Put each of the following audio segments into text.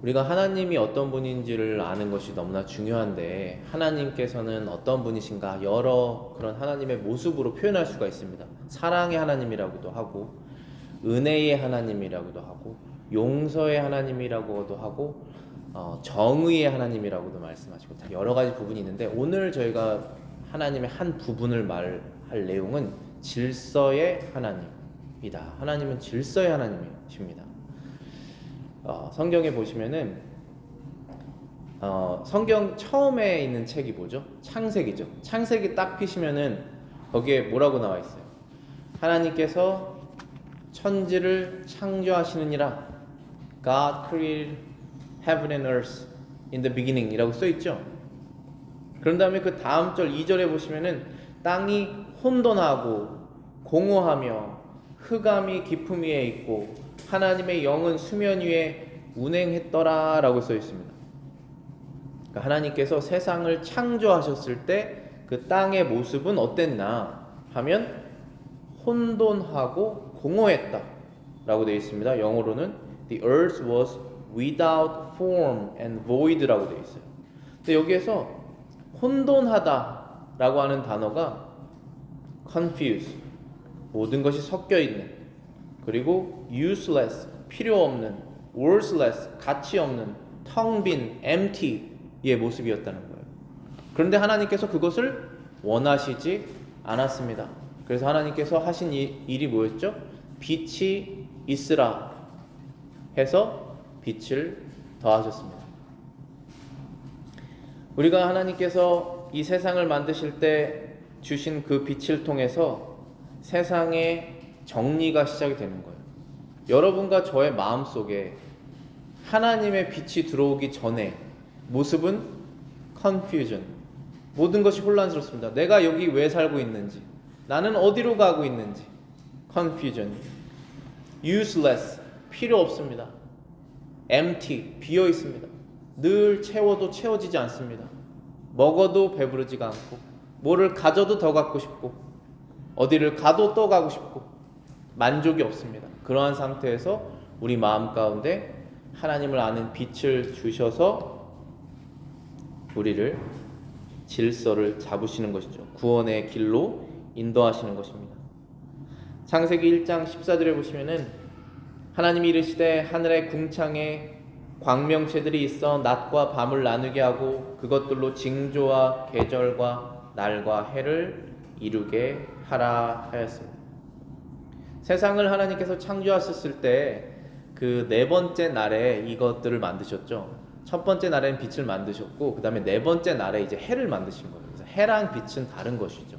우리가 하나님이 어떤 분인지를 아는 것이 너무나 중요한데 하나님께서는 어떤 분이신가 여러 그런 하나님의 모습으로 표현할 수가 있습니다. 사랑의 하나님이라고도 하고 은혜의 하나님이라고도 하고 용서의 하나님이라고도 하고 정의의 하나님이라고도 말씀하시고 다 여러 가지 부분이 있는데 오늘 저희가 하나님의 한 부분을 말할 내용은 질서의 하나님이다. 하나님은 질서의 하나님이십니다. 성경에 보시면은 성경 처음에 있는 책이 뭐죠? 창세기죠. 창세기 딱 피시면은 거기에 뭐라고 나와 있어요? 하나님께서 천지를 창조하시느니라. God created heaven and earth in the beginning 이라고 써 있죠. 그런 다음에 그 다음 절 2절에 보시면은 땅이 혼돈하고 공허하며 흑암이 깊음 위에 있고 하나님의 영은 수면 위에 운행했더라 라고 써 있습니다. 그러니까 하나님께서 세상을 창조하셨을 때 그 땅의 모습은 어땠나 하면 혼돈하고 공허했다 라고 되어 있습니다. 영어로는 The earth was without form and void 라고 되어 있어요. 근데 여기에서 혼돈하다 라고 하는 단어가 confuse, 모든 것이 섞여 있는, 그리고 useless, 필요 없는, worthless, 가치 없는, 텅 빈, empty의 모습이었다는 거예요. 그런데 하나님께서 그것을 원하시지 않았습니다. 그래서 하나님께서 하신 일이 뭐였죠? 빛이 있으라 해서 빛을 더하셨습니다. 우리가 하나님께서 이 세상을 만드실 때 주신 그 빛을 통해서 세상의 정리가 시작이 되는 거예요. 여러분과 저의 마음속에 하나님의 빛이 들어오기 전에 모습은 confusion, 모든 것이 혼란스럽습니다. 내가 여기 왜 살고 있는지, 나는 어디로 가고 있는지, confusion, useless, 필요 없습니다. empty, 비어 있습니다. 늘 채워도 채워지지 않습니다. 먹어도 배부르지가 않고, 뭐를 가져도 더 갖고 싶고, 어디를 가도 또 가고 싶고, 만족이 없습니다. 그러한 상태에서 우리 마음 가운데 하나님을 아는 빛을 주셔서 우리를 질서를 잡으시는 것이죠. 구원의 길로 인도하시는 것입니다. 창세기 1장 14절에 보시면은 하나님이 이르시되 하늘의 궁창에 광명체들이 있어 낮과 밤을 나누게 하고 그것들로 징조와 계절과 날과 해를 이루게 하라 하였습니다. 세상을 하나님께서 창조하셨을 때 그 네 번째 날에 이것들을 만드셨죠. 첫 번째 날에는 빛을 만드셨고 그 다음에 네 번째 날에 이제 해를 만드신 거예요. 그래서 해랑 빛은 다른 것이죠.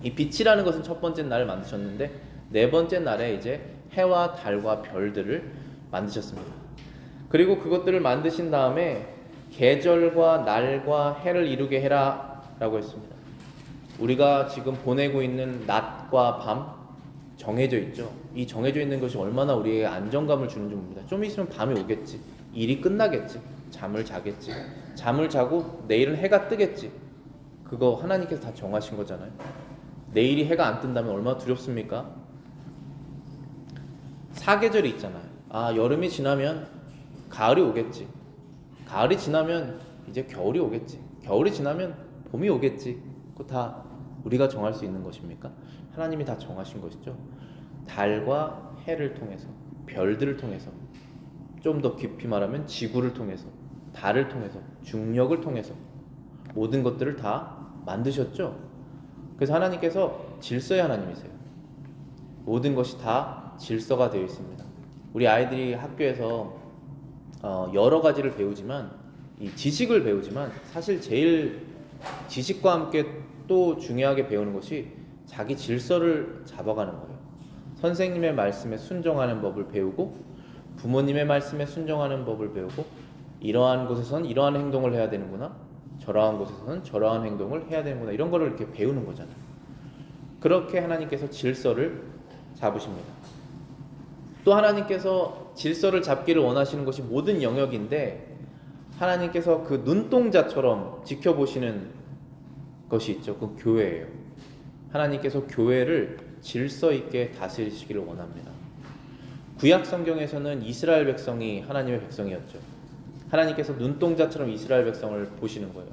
이 빛이라는 것은 첫 번째 날을 만드셨는데 네 번째 날에 이제 해와 달과 별들을 만드셨습니다. 그리고 그것들을 만드신 다음에 계절과 날과 해를 이루게 해라 라고 했습니다. 우리가 지금 보내고 있는 낮과 밤 정해져 있죠. 이 정해져 있는 것이 얼마나 우리에게 안정감을 주는지 봅니다. 좀 있으면 밤이 오겠지. 일이 끝나겠지. 잠을 자겠지. 잠을 자고 내일은 해가 뜨겠지. 그거 하나님께서 다 정하신 거잖아요. 내일이 해가 안 뜬다면 얼마나 두렵습니까? 사계절이 있잖아요. 여름이 지나면 가을이 오겠지. 가을이 지나면 이제 겨울이 오겠지. 겨울이 지나면 봄이 오겠지. 그거 다 우리가 정할 수 있는 것입니까? 하나님이 다 정하신 것이죠. 달과 해를 통해서, 별들을 통해서, 좀 더 깊이 말하면 지구를 통해서, 달을 통해서, 중력을 통해서 모든 것들을 다 만드셨죠. 그래서 하나님께서 질서의 하나님이세요. 모든 것이 다 질서가 되어 있습니다. 우리 아이들이 학교에서 여러 가지를 배우지만 이 지식을 배우지만 사실 제일 지식과 함께 또 중요하게 배우는 것이 자기 질서를 잡아가는 거예요. 선생님의 말씀에 순종하는 법을 배우고 부모님의 말씀에 순종하는 법을 배우고 이러한 곳에서는 이러한 행동을 해야 되는구나, 저러한 곳에서는 저러한 행동을 해야 되는구나, 이런 거를 이렇게 배우는 거잖아요. 그렇게 하나님께서 질서를 잡으십니다. 또 하나님께서 질서를 잡기를 원하시는 것이 모든 영역인데 하나님께서 그 눈동자처럼 지켜보시는 것이 있죠. 그 교회예요. 하나님께서 교회를 질서 있게 다스리시기를 원합니다. 구약 성경에서는 이스라엘 백성이 하나님의 백성이었죠. 하나님께서 눈동자처럼 이스라엘 백성을 보시는 거예요.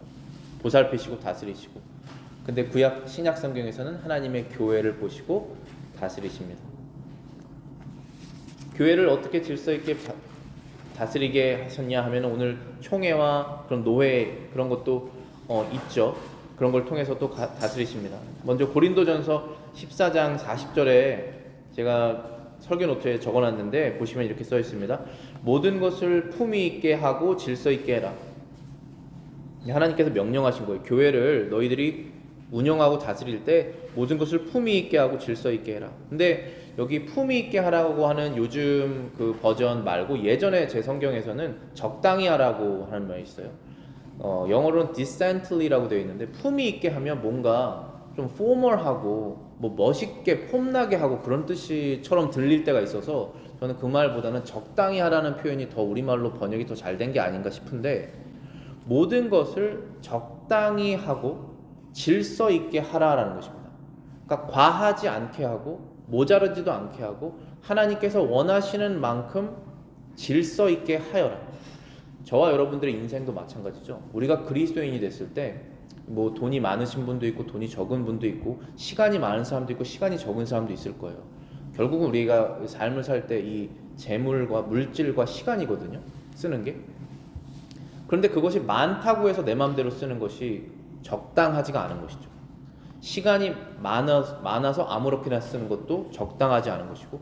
보살피시고 다스리시고. 근데 구약 신약 성경에서는 하나님의 교회를 보시고 다스리십니다. 교회를 어떻게 질서 있게 다스리게 하셨냐 하면 오늘 총회와 그런 노회 그런 것도 있죠. 그런 걸 통해서 또 다스리십니다. 먼저 고린도전서 14장 40절에 제가 설교 노트에 적어놨는데 보시면 이렇게 써 있습니다. 모든 것을 품위 있게 하고 질서 있게 해라. 하나님께서 명령하신 거예요. 교회를 너희들이 운영하고 다스릴 때 모든 것을 품위 있게 하고 질서 있게 해라. 근데 여기 품위 있게 하라고 하는 요즘 그 버전 말고 예전에 제 성경에서는 적당히 하라고 하는 말이 있어요. 영어로는 decently라고 되어 있는데 품위 있게 하면 뭔가 좀 formal하고 뭐 멋있게 폼나게 하고 그런 뜻이처럼 들릴 때가 있어서 저는 그 말보다는 적당히 하라는 표현이 더 우리말로 번역이 더 잘 된 게 아닌가 싶은데 모든 것을 적당히 하고 질서 있게 하라라는 것입니다. 그러니까 과하지 않게 하고 모자르지도 않게 하고 하나님께서 원하시는 만큼 질서 있게 하여라. 저와 여러분들의 인생도 마찬가지죠. 우리가 그리스도인이 됐을 때 뭐 돈이 많으신 분도 있고 돈이 적은 분도 있고 시간이 많은 사람도 있고 시간이 적은 사람도 있을 거예요. 결국은 우리가 삶을 살 때 이 재물과 물질과 시간이거든요. 쓰는 게. 그런데 그것이 많다고 해서 내 마음대로 쓰는 것이 적당하지가 않은 것이죠. 시간이 많아서 아무렇게나 쓰는 것도 적당하지 않은 것이고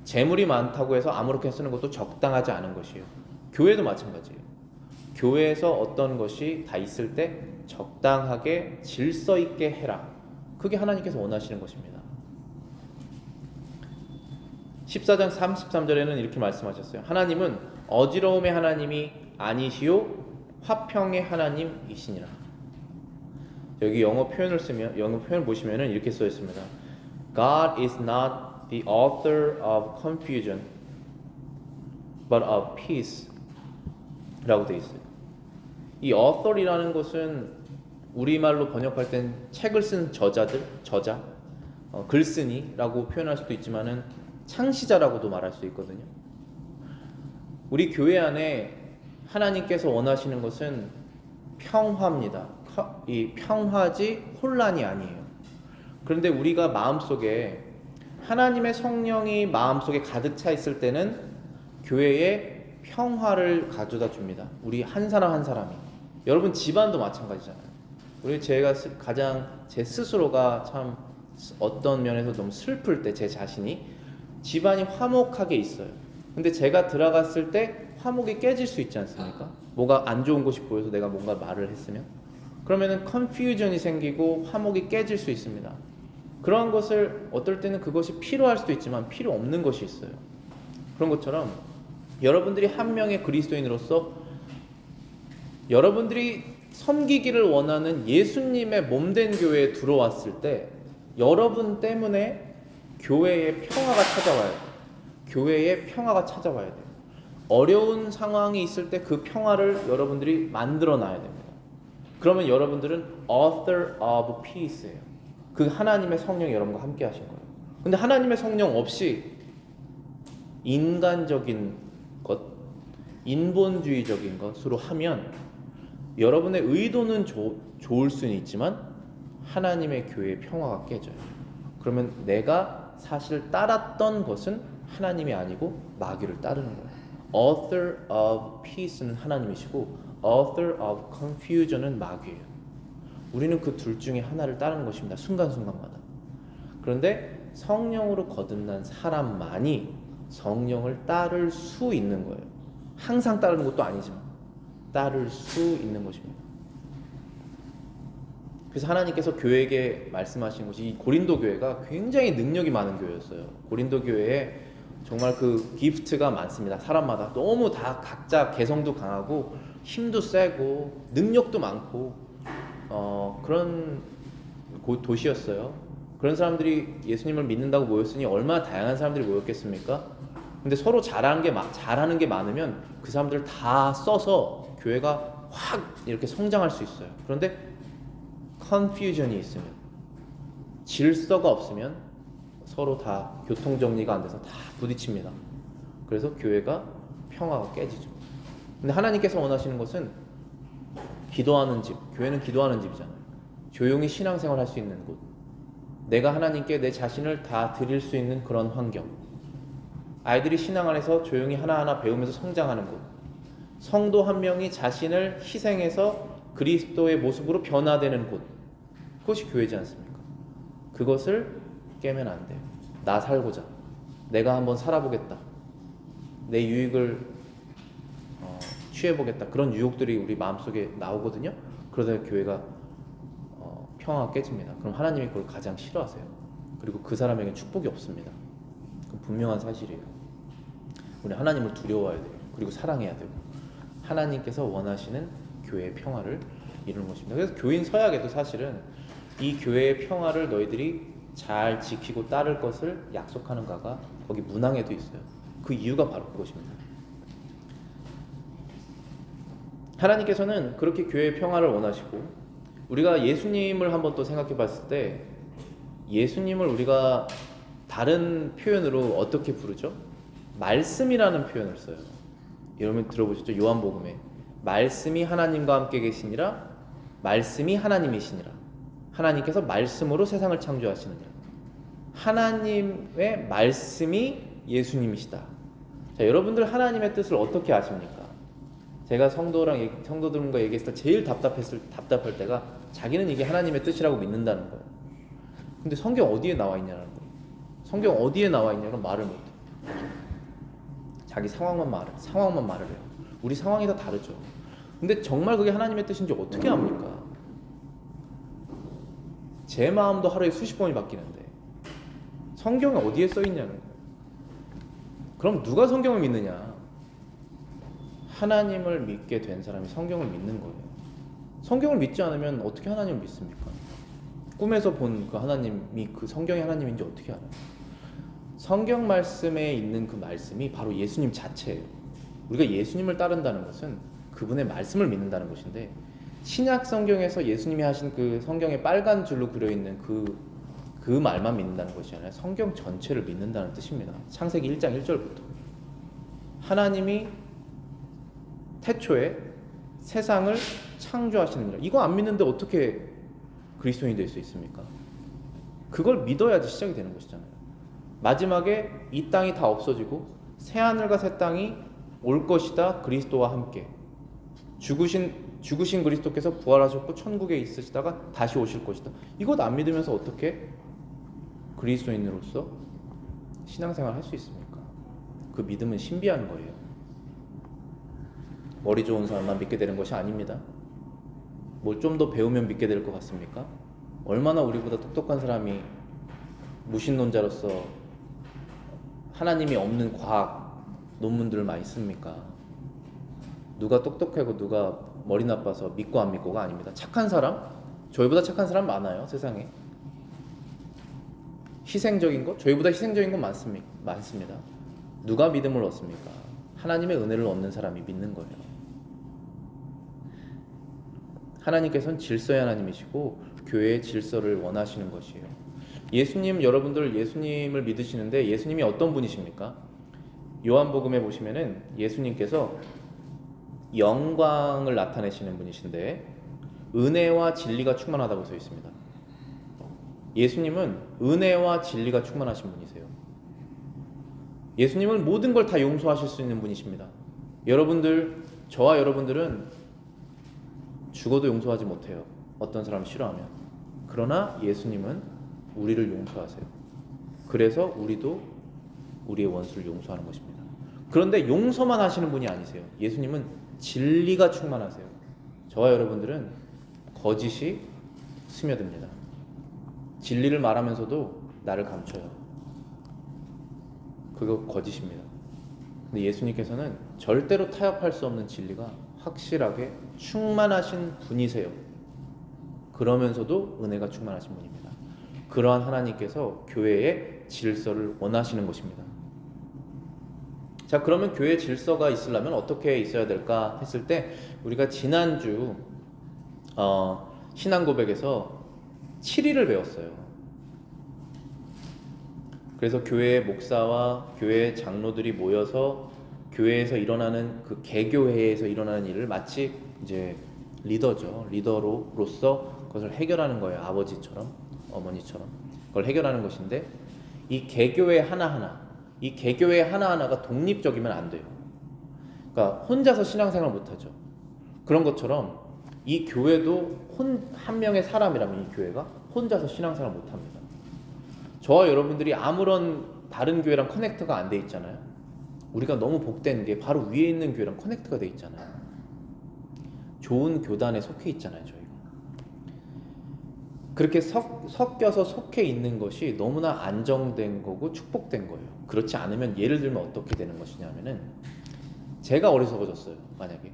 재물이 많다고 해서 아무렇게나 쓰는 것도 적당하지 않은 것이에요. 교회도 마찬가지예요. 교회에서 어떤 것이 다 있을 때 적당하게 질서 있게 해라. 그게 하나님께서 원하시는 것입니다. 14장 33절에는 이렇게 말씀하셨어요. 하나님은 어지러움의 하나님이 아니시오 화평의 하나님이시니라. 여기 영어 표현 보시면은 이렇게 써 있습니다. God is not the author of confusion, but of peace. 라고 되어 있어요. 이 author이라는 것은 우리말로 번역할 땐 책을 쓴 저자, 글쓴이라고 표현할 수도 있지만은 창시자라고도 말할 수 있거든요. 우리 교회 안에 하나님께서 원하시는 것은 평화입니다. 이 평화지 혼란이 아니에요. 그런데 우리가 마음속에 하나님의 성령이 마음속에 가득 차 있을 때는 교회에 평화를 가져다 줍니다. 우리 한 사람 한 사람이. 여러분 집안도 마찬가지잖아요. 제가 가장 제 스스로가 참 어떤 면에서 너무 슬플 때 제 자신이 집안이 화목하게 있어요. 근데 제가 들어갔을 때 화목이 깨질 수 있지 않습니까? 뭐가 안 좋은 것이 보여서 내가 뭔가 말을 했으면 그러면은 컨퓨전이 생기고 화목이 깨질 수 있습니다. 그러한 것을 어떨 때는 그것이 필요할 수도 있지만 필요 없는 것이 있어요. 그런 것처럼 여러분들이 한 명의 그리스도인으로서 여러분들이 섬기기를 원하는 예수님의 몸된 교회에 들어왔을 때 여러분 때문에 교회에 평화가 찾아와야 돼요. 교회에 평화가 찾아와야 돼요. 어려운 상황이 있을 때 그 평화를 여러분들이 만들어 놔야 됩니다. 그러면 여러분들은 author of peace예요. 그 하나님의 성령이 여러분과 함께 하신 거예요. 근데 하나님의 성령 없이 인간적인 것, 인본주의적인 것으로 하면 여러분의 의도는 좋을 수는 있지만 하나님의 교회의 평화가 깨져요. 그러면 내가 사실 따랐던 것은 하나님이 아니고 마귀를 따르는 거예요. Author of peace는 하나님이시고 Author of confusion은 마귀예요. 우리는 그 둘 중에 하나를 따르는 것입니다. 순간순간마다. 그런데 성령으로 거듭난 사람만이 성령을 따를 수 있는 거예요. 항상 따르는 것도 아니지만 따를 수 있는 것입니다. 그래서 하나님께서 교회에게 말씀하신 것이 이 고린도 교회가 굉장히 능력이 많은 교회였어요. 고린도 교회에 정말 그 기프트가 많습니다. 사람마다 너무 다 각자 개성도 강하고 힘도 세고 능력도 많고 그런 도시였어요. 그런 사람들이 예수님을 믿는다고 모였으니 얼마나 다양한 사람들이 모였겠습니까? 근데 서로 잘하는 게 많으면 그 사람들을 다 써서 교회가 확 이렇게 성장할 수 있어요. 그런데 confusion이 있으면, 질서가 없으면 서로 다 교통정리가 안 돼서 다 부딪힙니다. 그래서 교회가 평화가 깨지죠. 근데 하나님께서 원하시는 것은 기도하는 집, 교회는 기도하는 집이잖아요. 조용히 신앙생활 할 수 있는 곳, 내가 하나님께 내 자신을 다 드릴 수 있는 그런 환경, 아이들이 신앙 안에서 조용히 하나하나 배우면서 성장하는 곳, 성도 한 명이 자신을 희생해서 그리스도의 모습으로 변화되는 곳, 그것이 교회지 않습니까? 그것을 깨면 안 돼요. 나 살고자, 내가 한번 살아보겠다, 내 유익을 취해보겠다, 그런 유혹들이 우리 마음속에 나오거든요. 그러다 교회가 평화가 깨집니다. 그럼 하나님이 그걸 가장 싫어하세요. 그리고 그 사람에게는 축복이 없습니다. 그건 분명한 사실이에요. 우리 하나님을 두려워해야 돼요. 그리고 사랑해야 되고, 하나님께서 원하시는 교회의 평화를 이루는 것입니다. 그래서 교인 서약에도 사실은 이 교회의 평화를 너희들이 잘 지키고 따를 것을 약속하는 가가 거기 문항에도 있어요. 그 이유가 바로 그것입니다. 하나님께서는 그렇게 교회의 평화를 원하시고, 우리가 예수님을 한번 또 생각해 봤을 때 예수님을 우리가 다른 표현으로 어떻게 부르죠? 말씀이라는 표현을 써요. 여러분 들어보셨죠? 요한복음에 말씀이 하나님과 함께 계시니라, 말씀이 하나님이시니라, 하나님께서 말씀으로 세상을 창조하시느니라. 하나님의 말씀이 예수님이시다. 자, 여러분들 하나님의 뜻을 어떻게 아십니까? 제가 성도들과 얘기했을 때 제일 답답할 때가 자기는 이게 하나님의 뜻이라고 믿는다는 거예요. 근데 성경 어디에 나와 있냐는 거예요. 성경 어디에 나와 있냐고 말을 못해. 자기 상황만 말을 해요. 우리 상황이 다 다르죠. 근데 정말 그게 하나님의 뜻인지 어떻게 압니까? 제 마음도 하루에 수십 번이 바뀌는데 성경에 어디에 써 있냐는 거예요. 그럼 누가 성경을 믿느냐? 하나님을 믿게 된 사람이 성경을 믿는 거예요. 성경을 믿지 않으면 어떻게 하나님을 믿습니까? 꿈에서 본 그 하나님이 그 성경의 하나님인지 어떻게 알아요? 성경 말씀에 있는 그 말씀이 바로 예수님 자체예요. 우리가 예수님을 따른다는 것은 그분의 말씀을 믿는다는 것인데, 신약 성경에서 예수님이 하신 그 성경에 빨간 줄로 그려 있는 그 말만 믿는다는 것이 아니라 성경 전체를 믿는다는 뜻입니다. 창세기 1장 1절부터 하나님이 태초에 세상을 창조하시느니라. 이거 안 믿는데 어떻게 그리스도인이 될 수 있습니까? 그걸 믿어야지 시작이 되는 것이잖아요. 마지막에 이 땅이 다 없어지고 새 하늘과 새 땅이 올 것이다. 그리스도와 함께 죽으신 그리스도께서 부활하셨고 천국에 있으시다가 다시 오실 것이다. 이것 안 믿으면서 어떻게 그리스도인으로서 신앙생활 할 수 있습니까? 그 믿음은 신비한 거예요. 머리 좋은 사람만 믿게 되는 것이 아닙니다. 뭘 좀 더 배우면 믿게 될 것 같습니까? 얼마나 우리보다 똑똑한 사람이 무신론자로서 하나님이 없는 과학 논문들을 많이 씁니까? 누가 똑똑하고 누가 머리 나빠서 믿고 안 믿고가 아닙니다. 착한 사람, 저희보다 착한 사람 많아요, 세상에. 희생적인 것, 저희보다 희생적인 건 많습니다. 누가 믿음을 얻습니까? 하나님의 은혜를 얻는 사람이 믿는 거예요. 하나님께서는 질서의 하나님이시고 교회의 질서를 원하시는 것이에요. 여러분들 예수님을 믿으시는데 예수님이 어떤 분이십니까? 요한복음에 보시면은 예수님께서 영광을 나타내시는 분이신데 은혜와 진리가 충만하다고 써 있습니다. 예수님은 은혜와 진리가 충만하신 분이세요. 예수님은 모든 걸 다 용서하실 수 있는 분이십니다. 저와 여러분들은 죽어도 용서하지 못해요. 어떤 사람 싫어하면. 그러나 예수님은 우리를 용서하세요. 그래서 우리도 우리의 원수를 용서하는 것입니다. 그런데 용서만 하시는 분이 아니세요. 예수님은 진리가 충만하세요. 저와 여러분들은 거짓이 스며듭니다. 진리를 말하면서도 나를 감춰요. 그거 거짓입니다. 근데 예수님께서는 절대로 타협할 수 없는 진리가 확실하게 충만하신 분이세요. 그러면서도 은혜가 충만하신 분입니다. 그러한 하나님께서 교회의 질서를 원하시는 것입니다. 자, 그러면 교회 질서가 있으려면 어떻게 있어야 될까 했을 때 우리가 지난주 신앙고백에서 7일을 배웠어요. 그래서 교회 목사와 교회 장로들이 모여서 교회에서 일어나는 그 개교회에서 일어나는 일을 마치 이제 리더로서 그것을 해결하는 거예요. 아버지처럼 어머니처럼 그걸 해결하는 것인데 이 개교회 이 개교회 하나하나가 독립적이면 안 돼요. 그러니까 혼자서 신앙생활 못하죠. 그런 것처럼 이 교회도 한 명의 사람이라면 이 교회가 혼자서 신앙생활 못합니다. 저와 여러분들이 아무런 다른 교회랑 커넥트가 안 돼 있잖아요. 우리가 너무 복된 게 바로 위에 있는 교회랑 커넥트가 돼 있잖아요. 좋은 교단에 속해 있잖아요. 저희가 그렇게 섞여서 속해 있는 것이 너무나 안정된 거고 축복된 거예요. 그렇지 않으면 예를 들면 어떻게 되는 것이냐면은 제가 어리석어졌어요. 만약에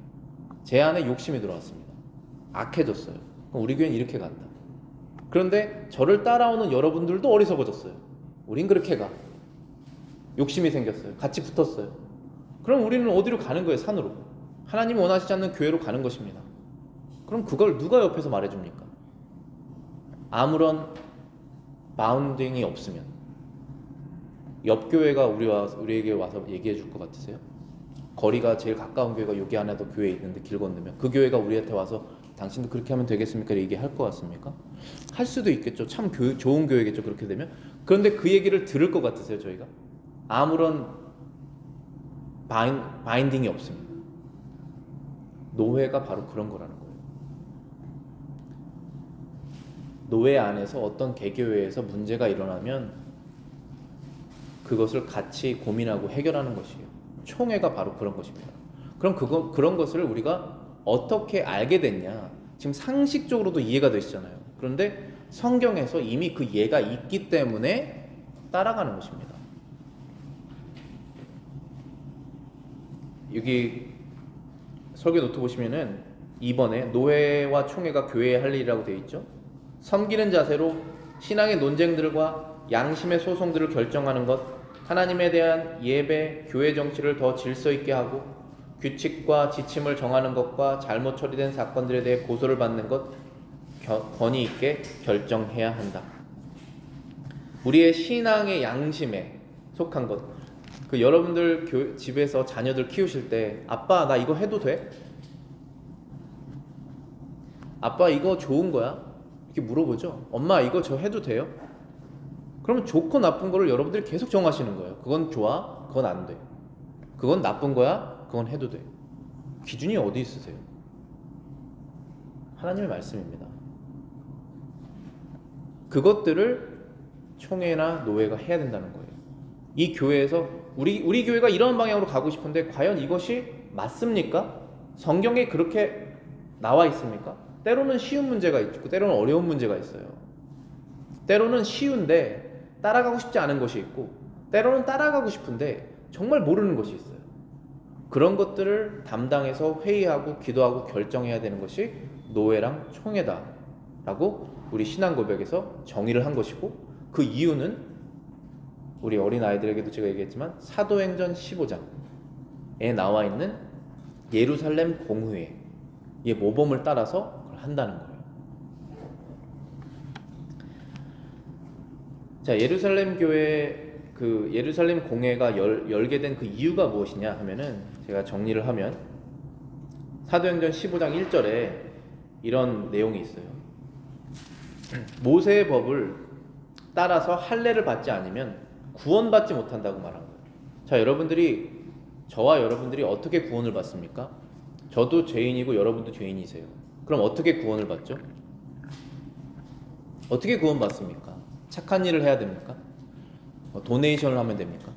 제 안에 욕심이 들어왔습니다. 악해졌어요. 그럼 우리 교회는 이렇게 간다. 그런데 저를 따라오는 여러분들도 어리석어졌어요. 우린 그렇게 가. 욕심이 생겼어요. 같이 붙었어요. 그럼 우리는 어디로 가는 거예요? 산으로. 하나님이 원하시지 않는 교회로 가는 것입니다. 그럼 그걸 누가 옆에서 말해줍니까? 아무런 바운딩이 없으면 옆 교회가 우리에게 와서 얘기해 줄 것 같으세요? 거리가 제일 가까운 교회가 여기 안에도 교회 있는데 길 건너면 그 교회가 우리한테 와서 당신도 그렇게 하면 되겠습니까? 얘기할 것 같습니까? 할 수도 있겠죠. 참 좋은 교회겠죠. 그렇게 되면. 그런데 그 얘기를 들을 것 같으세요? 저희가? 아무런 바인딩이 없습니다. 노회가 바로 그런 거라는 거예요. 노회 안에서 어떤 개교회에서 문제가 일어나면 그것을 같이 고민하고 해결하는 것이에요. 총회가 바로 그런 것입니다. 그럼 그런 것을 우리가 어떻게 알게 됐냐? 지금 상식적으로도 이해가 되시잖아요. 그런데 성경에서 이미 그 예가 있기 때문에 따라가는 것입니다. 여기 설교 노트 보시면은 2번에 노회와 총회가 교회의 할 일이라고 되어 있죠. 섬기는 자세로 신앙의 논쟁들과 양심의 소송들을 결정하는 것, 하나님에 대한 예배, 교회 정치를 더 질서 있게 하고 규칙과 지침을 정하는 것과 잘못 처리된 사건들에 대해 고소를 받는 것, 권위 있게 결정해야 한다. 우리의 신앙의 양심에 속한 것. 그 여러분들 집에서 자녀들 키우실 때 아빠 나 이거 해도 돼? 아빠 이거 좋은 거야? 이렇게 물어보죠. 엄마 이거 저 해도 돼요? 그러면 좋고 나쁜 거를 여러분들이 계속 정하시는 거예요. 그건 좋아, 그건 안 돼. 그건 나쁜 거야, 그건 해도 돼. 기준이 어디 있으세요? 하나님의 말씀입니다. 그것들을 총회나 노회가 해야 된다는 거예요. 이 교회에서 우리 교회가 이런 방향으로 가고 싶은데 과연 이것이 맞습니까? 성경에 그렇게 나와 있습니까? 때로는 쉬운 문제가 있고 때로는 어려운 문제가 있어요. 때로는 쉬운데 따라가고 싶지 않은 것이 있고 때로는 따라가고 싶은데 정말 모르는 것이 있어요. 그런 것들을 담당해서 회의하고 기도하고 결정해야 되는 것이 노회랑 총회다라고 우리 신앙 고백에서 정의를 한 것이고 그 이유는 우리 어린 아이들에게도 제가 얘기했지만 사도행전 15장에 나와 있는 예루살렘 공회의 모범을 따라서 그걸 한다는 거예요. 자, 예루살렘 교회 그 예루살렘 공회가 열게 된 그 이유가 무엇이냐 하면은 제가 정리를 하면 사도행전 15장 1절에 이런 내용이 있어요. 모세의 법을 따라서 할례를 받지 않으면 구원받지 못한다고 말한 거예요. 자, 저와 여러분들이 어떻게 구원을 받습니까? 저도 죄인이고 여러분도 죄인이세요. 그럼 어떻게 구원을 받죠? 어떻게 구원받습니까? 착한 일을 해야 됩니까? 도네이션을 하면 됩니까?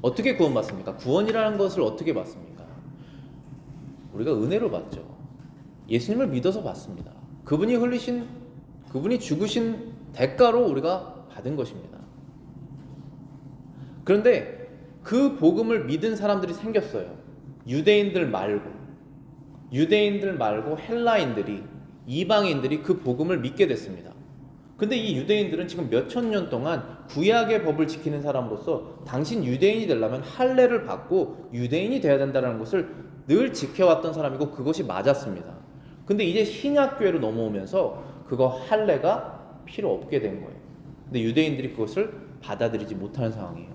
어떻게 구원받습니까? 구원이라는 것을 어떻게 받습니까? 우리가 은혜로 받죠. 예수님을 믿어서 받습니다. 그분이 죽으신 대가로 우리가 받은 것입니다. 그런데 그 복음을 믿은 사람들이 생겼어요. 유대인들 말고 헬라인들이, 이방인들이 그 복음을 믿게 됐습니다. 근데 이 유대인들은 지금 몇천 년 동안 구약의 법을 지키는 사람으로서 당신 유대인이 되려면 할례를 받고 유대인이 돼야 된다는 것을 늘 지켜왔던 사람이고 그것이 맞았습니다. 근데 이제 신약교회로 넘어오면서 그거 할례가 필요 없게 된 거예요. 근데 유대인들이 그것을 받아들이지 못하는 상황이에요.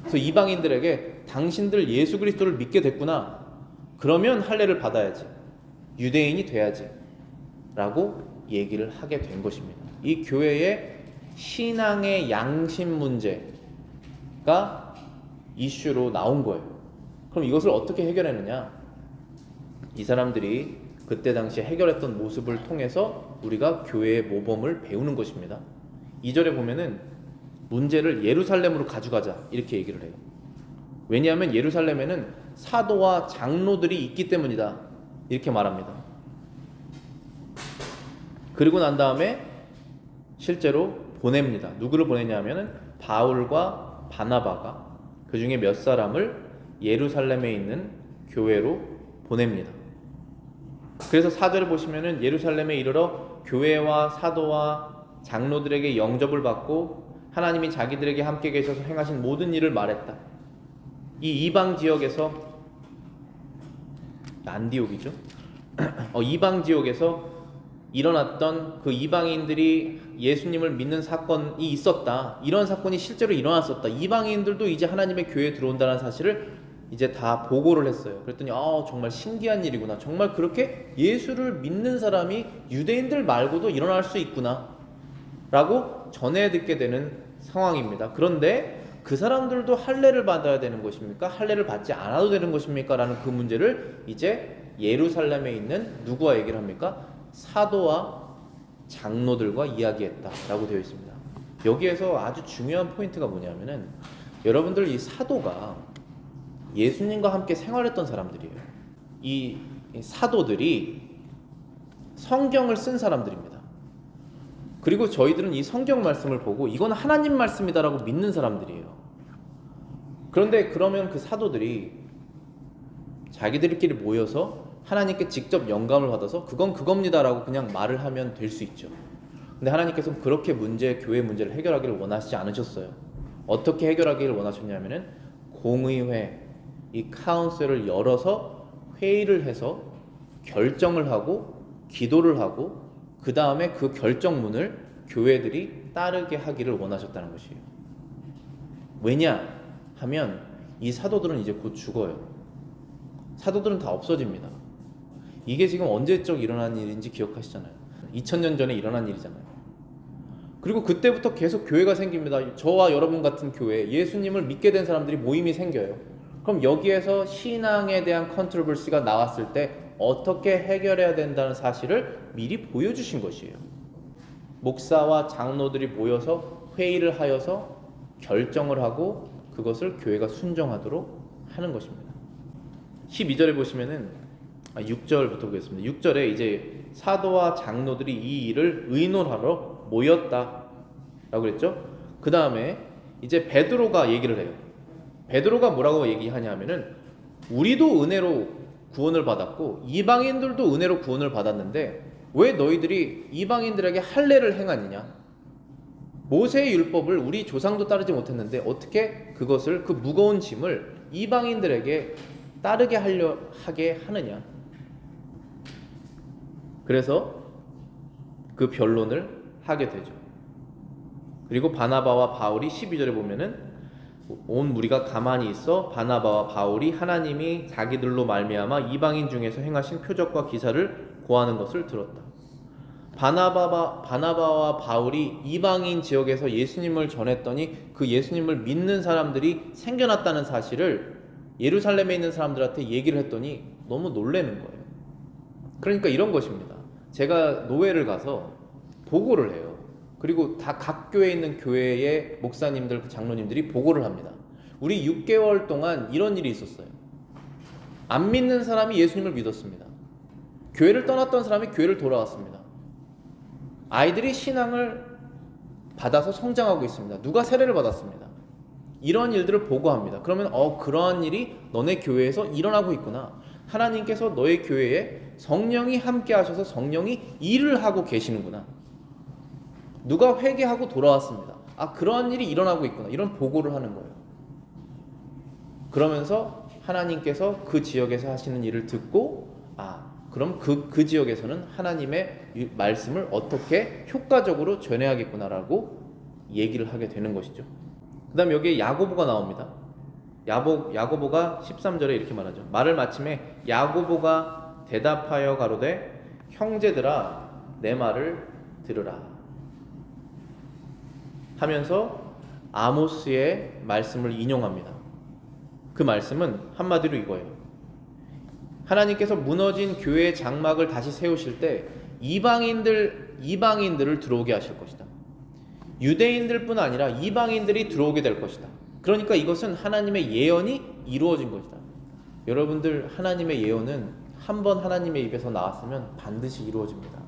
그래서 이방인들에게 당신들 예수 그리스도를 믿게 됐구나. 그러면 할례를 받아야지. 유대인이 돼야지. 라고 얘기를 하게 된 것입니다. 이 교회의 신앙의 양심 문제가 이슈로 나온 거예요. 그럼 이것을 어떻게 해결했느냐? 이 사람들이 그때 당시에 해결했던 모습을 통해서 우리가 교회의 모범을 배우는 것입니다. 2절에 보면은 문제를 예루살렘으로 가져가자 이렇게 얘기를 해요. 왜냐하면 예루살렘에는 사도와 장로들이 있기 때문이다 이렇게 말합니다. 그리고 난 다음에 실제로 보냅니다. 누구를 보내냐면은 바울과 바나바가 그 중에 몇 사람을 예루살렘에 있는 교회로 보냅니다. 그래서 4절에 보시면은 예루살렘에 이르러 교회와 사도와 장로들에게 영접을 받고 하나님이 자기들에게 함께 계셔서 행하신 모든 일을 말했다. 이 이방 지역에서 안디옥이죠. 이방 지역에서 일어났던 그 이방인들이 예수님을 믿는 사건이 있었다. 이런 사건이 실제로 일어났었다. 이방인들도 이제 하나님의 교회에 들어온다는 사실을 이제 다 보고를 했어요. 그랬더니 정말 신기한 일이구나. 정말 그렇게 예수를 믿는 사람이 유대인들 말고도 일어날 수 있구나 라고 전해 듣게 되는 상황입니다. 그런데 그 사람들도 할례를 받아야 되는 것입니까? 할례를 받지 않아도 되는 것입니까? 라는 그 문제를 이제 예루살렘에 있는 누구와 얘기를 합니까? 사도와 장로들과 이야기했다 라고 되어 있습니다. 여기에서 아주 중요한 포인트가 뭐냐면은 여러분들 이 사도가 예수님과 함께 생활했던 사람들이에요. 이 사도들이 성경을 쓴 사람들입니다. 그리고 저희들은 이 성경 말씀을 보고 이건 하나님 말씀이다라고 믿는 사람들이에요. 그런데 그러면 그 사도들이 자기들끼리 모여서 하나님께 직접 영감을 받아서 그건 그겁니다라고 그냥 말을 하면 될 수 있죠. 근데 하나님께서는 그렇게 교회 문제를 해결하기를 원하시지 않으셨어요. 어떻게 해결하기를 원하셨냐면은 공의회, 이 카운슬을 열어서 회의를 해서 결정을 하고 기도를 하고 그 다음에 그 결정문을 교회들이 따르게 하기를 원하셨다는 것이에요. 왜냐 하면 이 사도들은 이제 곧 죽어요. 사도들은 다 없어집니다. 이게 지금 언제적 일어난 일인지 기억하시잖아요. 2000년 전에 일어난 일이잖아요. 그리고 그때부터 계속 교회가 생깁니다. 저와 여러분 같은 교회, 예수님을 믿게 된 사람들이 모임이 생겨요. 그럼 여기에서 신앙에 대한 컨트로버시가 나왔을 때 어떻게 해결해야 된다는 사실을 미리 보여주신 것이에요. 목사와 장로들이 모여서 회의를 하여서 결정을 하고 그것을 교회가 순종하도록 하는 것입니다. 12절에 보시면은 6절부터 보겠습니다. 6절에 이제 사도와 장로들이 이 일을 의논하러 모였다 라고 그랬죠. 그 다음에 이제 베드로가 얘기를 해요. 베드로가 뭐라고 얘기하냐면은 우리도 은혜로 구원을 받았고 이방인들도 은혜로 구원을 받았는데 왜 너희들이 이방인들에게 할례를 행하느냐? 모세의 율법을 우리 조상도 따르지 못했는데 어떻게 그것을 그 무거운 짐을 이방인들에게 따르게 하게 하느냐? 그래서 그 변론을 하게 되죠. 그리고 바나바와 바울이 12절에 보면은 온 무리가 가만히 있어 바나바와 바울이 하나님이 자기들로 말미암아 이방인 중에서 행하신 표적과 기사를 고하는 것을 들었다. 바나바와 바울이 이방인 지역에서 예수님을 전했더니 그 예수님을 믿는 사람들이 생겨났다는 사실을 예루살렘에 있는 사람들한테 얘기를 했더니 너무 놀라는 거예요. 그러니까 이런 것입니다. 제가 노회를 가서 보고를 해요. 그리고 다 각 교회에 있는 교회의 목사님들, 장로님들이 보고를 합니다. 우리 6개월 동안 이런 일이 있었어요. 안 믿는 사람이 예수님을 믿었습니다. 교회를 떠났던 사람이 교회를 돌아왔습니다. 아이들이 신앙을 받아서 성장하고 있습니다. 누가 세례를 받았습니다. 이런 일들을 보고합니다. 그러면 그러한 일이 너네 교회에서 일어나고 있구나. 하나님께서 너의 교회에 성령이 함께 하셔서 성령이 일을 하고 계시는구나. 누가 회개하고 돌아왔습니다. 그러한 일이 일어나고 있구나. 이런 보고를 하는 거예요. 그러면서 하나님께서 그 지역에서 하시는 일을 듣고 그럼 그 지역에서는 하나님의 말씀을 어떻게 효과적으로 전해야겠구나라고 얘기를 하게 되는 것이죠. 그 다음 여기에 야고보가 나옵니다. 야고보가 13절에 이렇게 말하죠. 말을 마침에 야고보가 대답하여 가로되 형제들아 내 말을 들으라 하면서 아모스의 말씀을 인용합니다. 그 말씀은 한마디로 이거예요. 하나님께서 무너진 교회의 장막을 다시 세우실 때 이방인들을 들어오게 하실 것이다. 유대인들뿐 아니라 이방인들이 들어오게 될 것이다. 그러니까 이것은 하나님의 예언이 이루어진 것이다. 여러분들, 하나님의 예언은 한번 하나님의 입에서 나왔으면 반드시 이루어집니다.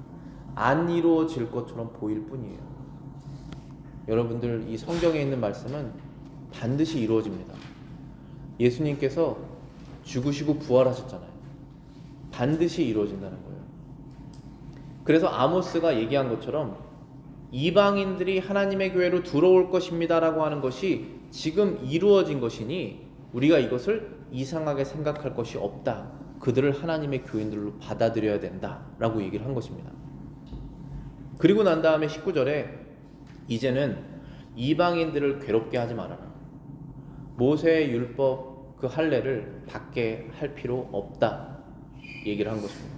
안 이루어질 것처럼 보일 뿐이에요. 여러분들, 이 성경에 있는 말씀은 반드시 이루어집니다. 예수님께서 죽으시고 부활하셨잖아요. 반드시 이루어진다는 거예요. 그래서 아모스가 얘기한 것처럼 이방인들이 하나님의 교회로 들어올 것입니다 라고 하는 것이 지금 이루어진 것이니 우리가 이것을 이상하게 생각할 것이 없다. 그들을 하나님의 교인들로 받아들여야 된다 라고 얘기를 한 것입니다. 그리고 난 다음에 19절에 이제는 이방인들을 괴롭게 하지 말아라. 모세의 율법 그 할례를 받게 할 필요 없다 얘기를 한 것입니다.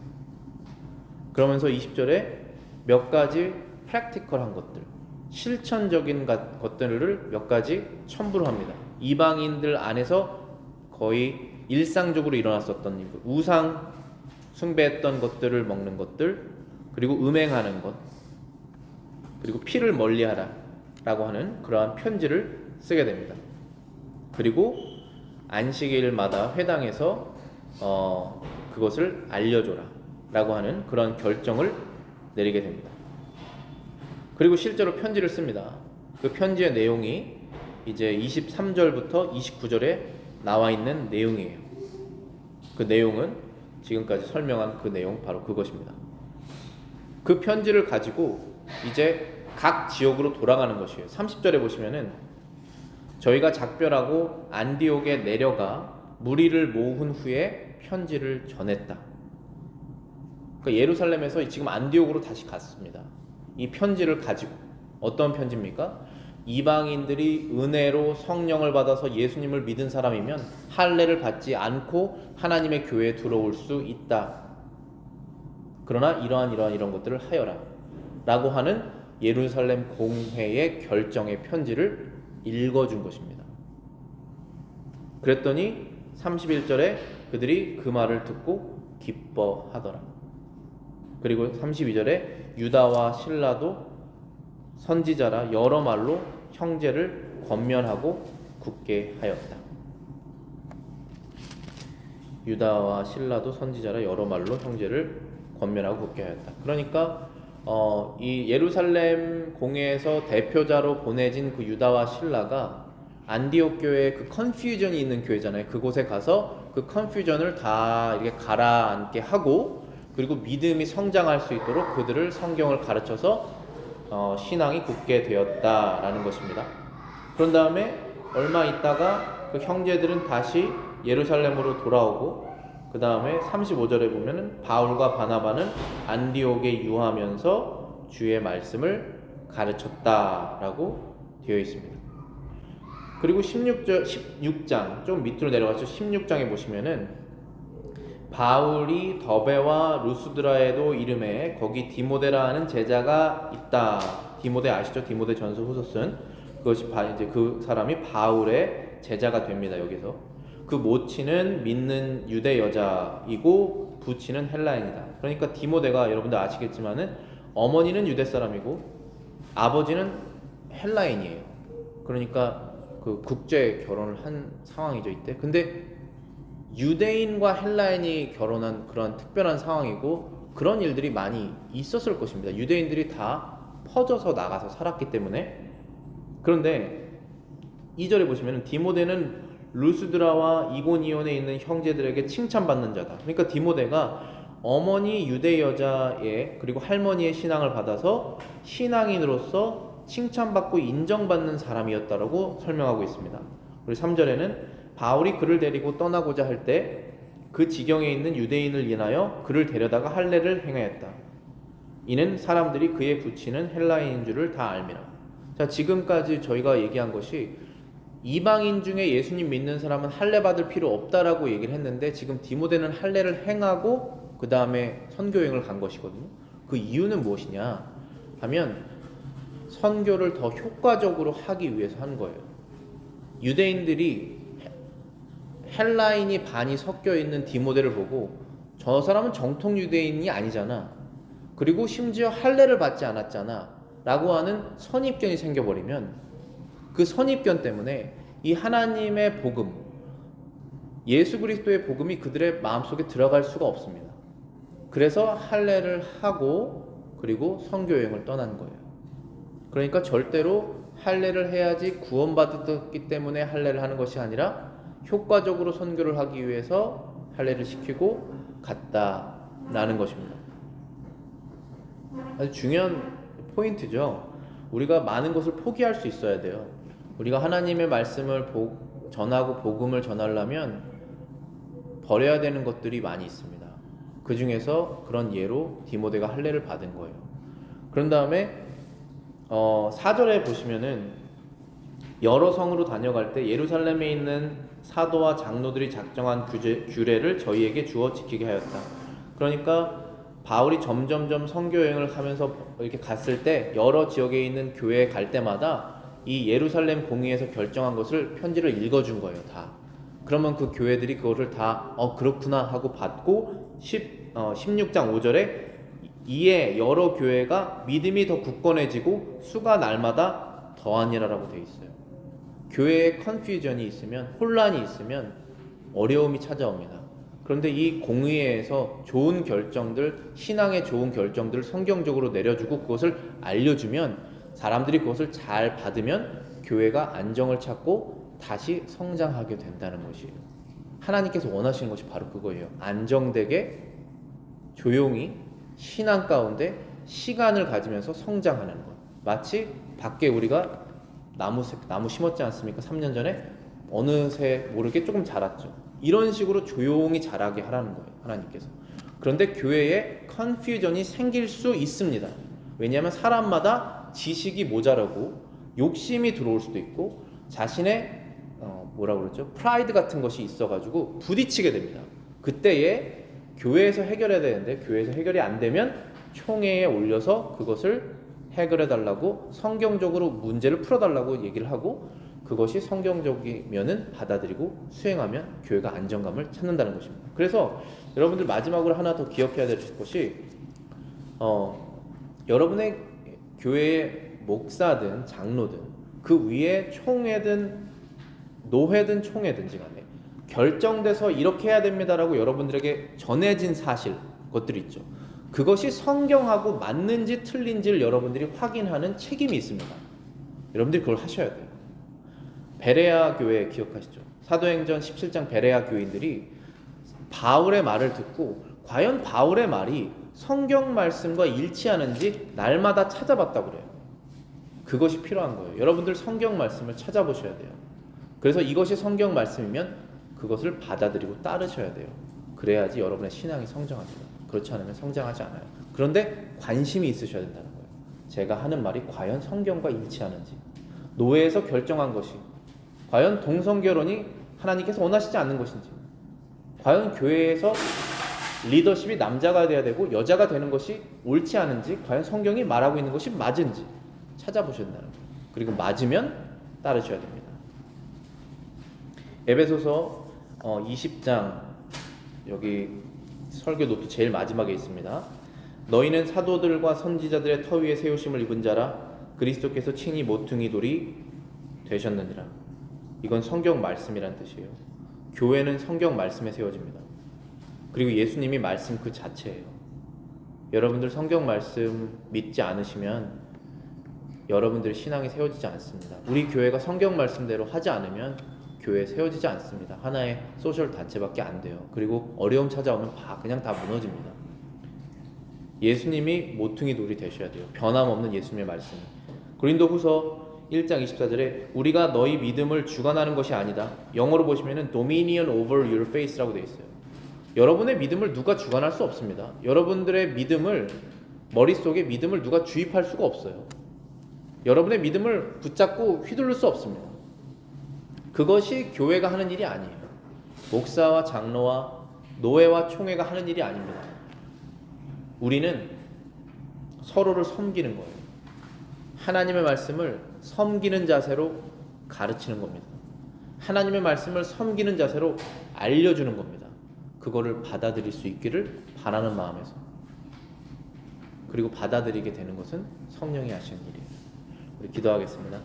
그러면서 20절에 몇 가지 프랙티컬한 것들, 실천적인 것들을 몇 가지 첨부를 합니다. 이방인들 안에서 거의 일상적으로 일어났었던 일, 우상 숭배했던 것들을 먹는 것들, 그리고 음행하는 것, 그리고 피를 멀리하라 라고 하는 그러한 편지를 쓰게 됩니다. 그리고 안식일마다 회당에서 그것을 알려줘라 라고 하는 그런 결정을 내리게 됩니다. 그리고 실제로 편지를 씁니다. 그 편지의 내용이 이제 23절부터 29절에 나와 있는 내용이에요. 그 내용은 지금까지 설명한 그 내용 바로 그것입니다. 그 편지를 가지고 이제 각 지역으로 돌아가는 것이에요. 30절에 보시면은 저희가 작별하고 안디옥에 내려가 무리를 모은 후에 편지를 전했다. 그러니까 예루살렘에서 지금 안디옥으로 다시 갔습니다. 이 편지를 가지고. 어떤 편지입니까? 이방인들이 은혜로 성령을 받아서 예수님을 믿은 사람이면 할례를 받지 않고 하나님의 교회에 들어올 수 있다. 그러나 이런 것들을 하여라 라고 하는 예루살렘 공회의 결정의 편지를 읽어준 것입니다. 그랬더니 31절에 그들이 그 말을 듣고 기뻐하더라. 그리고 32절에 유다와 실라도 선지자라 여러 말로 형제를 권면하고 굳게 하였다. 유다와 실라도 선지자라 여러 말로 형제를 권면하고 굳게 하였다. 그러니까 이 예루살렘 공회에서 대표자로 보내진 그 유다와 실라가 안디옥 교회에 그 컨퓨전이 있는 교회잖아요. 그곳에 가서 그 컨퓨전을 다 이렇게 가라앉게 하고, 그리고 믿음이 성장할 수 있도록 그들을 성경을 가르쳐서 신앙이 굳게 되었다라는 것입니다. 그런 다음에 얼마 있다가 그 형제들은 다시 예루살렘으로 돌아오고, 그 다음에 35절에 보면은 바울과 바나바는 안디옥에 유하면서 주의 말씀을 가르쳤다라고 되어 있습니다. 그리고 16장 좀 밑으로 내려가서 16장에 보시면은 바울이 더베와 루스드라에도 이름에 거기 디모데라 하는 제자가 있다. 디모데 아시죠? 디모데 전서 후서 쓴 그것이 이제 그 사람이 바울의 제자가 됩니다. 여기서 그 모친은 믿는 유대 여자이고 부친은 헬라인이다. 그러니까 디모데가 여러분들 아시겠지만은 어머니는 유대 사람이고 아버지는 헬라인이에요. 그러니까 그 국제 결혼을 한 상황이죠 이때. 근데 유대인과 헬라인이 결혼한 그런 특별한 상황이고 그런 일들이 많이 있었을 것입니다. 유대인들이 다 퍼져서 나가서 살았기 때문에. 그런데 2절에 보시면 디모데는 루스드라와 이고니온에 있는 형제들에게 칭찬받는 자다. 그러니까 디모데가 어머니 유대 여자의 그리고 할머니의 신앙을 받아서 신앙인으로서 칭찬받고 인정받는 사람이었다라고 설명하고 있습니다. 그리고 3절에는 바울이 그를 데리고 떠나고자 할 때 그 지경에 있는 유대인을 인하여 그를 데려다가 할례를 행하였다. 이는 사람들이 그의 부친은 헬라인인 줄을 다 알미라. 자, 지금까지 저희가 얘기한 것이 이방인 중에 예수님 믿는 사람은 할례 받을 필요 없다라고 얘기를 했는데 지금 디모데는 할례를 행하고 그 다음에 선교여행을 간 것이거든요. 그 이유는 무엇이냐 하면 선교를 더 효과적으로 하기 위해서 한 거예요. 유대인들이 헬라인이 반이 섞여 있는 디모데를 보고 저 사람은 정통 유대인이 아니잖아. 그리고 심지어 할례를 받지 않았잖아. 라고 하는 선입견이 생겨버리면 그 선입견 때문에 이 하나님의 복음, 예수 그리스도의 복음이 그들의 마음속에 들어갈 수가 없습니다. 그래서 할례를 하고 그리고 선교 여행을 떠난 거예요. 그러니까 절대로 할례를 해야지 구원받았기 때문에 할례를 하는 것이 아니라 효과적으로 선교를 하기 위해서 할례를 시키고 갔다라는 것입니다. 아주 중요한 포인트죠. 우리가 많은 것을 포기할 수 있어야 돼요. 우리가 하나님의 말씀을 전하고 복음을 전하려면 버려야 되는 것들이 많이 있습니다. 그 중에서 그런 예로 디모데가 할례를 받은 거예요. 그런 다음에 4절에 보시면은 여러 성으로 다녀갈 때 예루살렘에 있는 사도와 장로들이 작정한 규례를 저희에게 주어 지키게 하였다. 그러니까 바울이 점점점 선교 여행을 하면서 이렇게 갔을 때 여러 지역에 있는 교회에 갈 때마다 이 예루살렘 공의에서 결정한 것을 편지를 읽어준 거예요. 다. 그러면 그 교회들이 그거를 다 그렇구나 하고 받고 16장 5절에 이에 여러 교회가 믿음이 더 굳건해지고 수가 날마다 더하니라라고 되어 있어요. 교회에 컨퓨전이 있으면, 혼란이 있으면 어려움이 찾아옵니다. 그런데 이 공의회에서 좋은 결정들, 신앙의 좋은 결정들을 성경적으로 내려주고 그것을 알려주면 사람들이 그것을 잘 받으면 교회가 안정을 찾고 다시 성장하게 된다는 것이에요. 하나님께서 원하시는 것이 바로 그거예요. 안정되게 조용히 신앙 가운데 시간을 가지면서 성장하는 것. 마치 밖에 우리가 나무 심었지 않습니까? 3년 전에 어느새 모르게 조금 자랐죠. 이런 식으로 조용히 자라게 하라는 거예요. 하나님께서. 그런데 교회에 컨퓨전이 생길 수 있습니다. 왜냐하면 사람마다 지식이 모자라고 욕심이 들어올 수도 있고 자신의 프라이드 같은 것이 있어가지고 부딪히게 됩니다. 그때에 교회에서 해결해야 되는데 교회에서 해결이 안 되면 총회에 올려서 그것을 해결해달라고 성경적으로 문제를 풀어달라고 얘기를 하고 그것이 성경적이면은 받아들이고 수행하면 교회가 안정감을 찾는다는 것입니다. 그래서 여러분들 마지막으로 하나 더 기억해야 될 것이 여러분의 교회의 목사든 장로든 그 위에 총회든 노회든 총회든지 간에 결정돼서 이렇게 해야 됩니다라고 여러분들에게 전해진 사실 것들이 있죠. 그것이 성경하고 맞는지 틀린지를 여러분들이 확인하는 책임이 있습니다. 여러분들이 그걸 하셔야 돼요. 베레아 교회 기억하시죠? 사도행전 17장 베레아 교인들이 바울의 말을 듣고 과연 바울의 말이 성경 말씀과 일치하는지 날마다 찾아봤다고 그래요. 그것이 필요한 거예요. 여러분들 성경 말씀을 찾아보셔야 돼요. 그래서 이것이 성경 말씀이면 그것을 받아들이고 따르셔야 돼요. 그래야지 여러분의 신앙이 성장합니다. 그렇지 않으면 성장하지 않아요. 그런데 관심이 있으셔야 된다는 거예요. 제가 하는 말이 과연 성경과 일치하는지, 노회에서 결정한 것이 과연 동성결혼이 하나님께서 원하시지 않는 것인지, 과연 교회에서 리더십이 남자가 돼야 되고 여자가 되는 것이 옳지 않은지, 과연 성경이 말하고 있는 것이 맞은지 찾아보셔야 된다는 거예요. 그리고 맞으면 따르셔야 됩니다. 에베소서 20장 여기 설교 노트 제일 마지막에 있습니다. 너희는 사도들과 선지자들의 터 위에 세우심을 입은 자라 그리스도께서 친히 모퉁이 돌이 되셨느니라. 이건 성경 말씀이란 뜻이에요. 교회는 성경 말씀에 세워집니다. 그리고 예수님이 말씀 그 자체예요. 여러분들 성경 말씀 믿지 않으시면 여러분들의 신앙이 세워지지 않습니다. 우리 교회가 성경 말씀대로 하지 않으면 교회에 세워지지 않습니다. 하나의 소셜 단체밖에 안 돼요. 그리고 어려움 찾아오면 그냥 다 무너집니다. 예수님이 모퉁이 돌이 되셔야 돼요. 변함없는 예수님의 말씀. 고린도후서 1장 24절에 우리가 너희 믿음을 주관하는 것이 아니다. 영어로 보시면은 dominion over your faith라고 되어 있어요. 여러분의 믿음을 누가 주관할 수 없습니다. 여러분들의 믿음을 머릿속에 믿음을 누가 주입할 수가 없어요. 여러분의 믿음을 붙잡고 휘두를 수 없습니다. 그것이 교회가 하는 일이 아니에요. 목사와 장로와 노회와 총회가 하는 일이 아닙니다. 우리는 서로를 섬기는 거예요. 하나님의 말씀을 섬기는 자세로 가르치는 겁니다. 하나님의 말씀을 섬기는 자세로 알려주는 겁니다. 그거를 받아들일 수 있기를 바라는 마음에서. 그리고 받아들이게 되는 것은 성령이 하시는 일이에요. 우리 기도하겠습니다.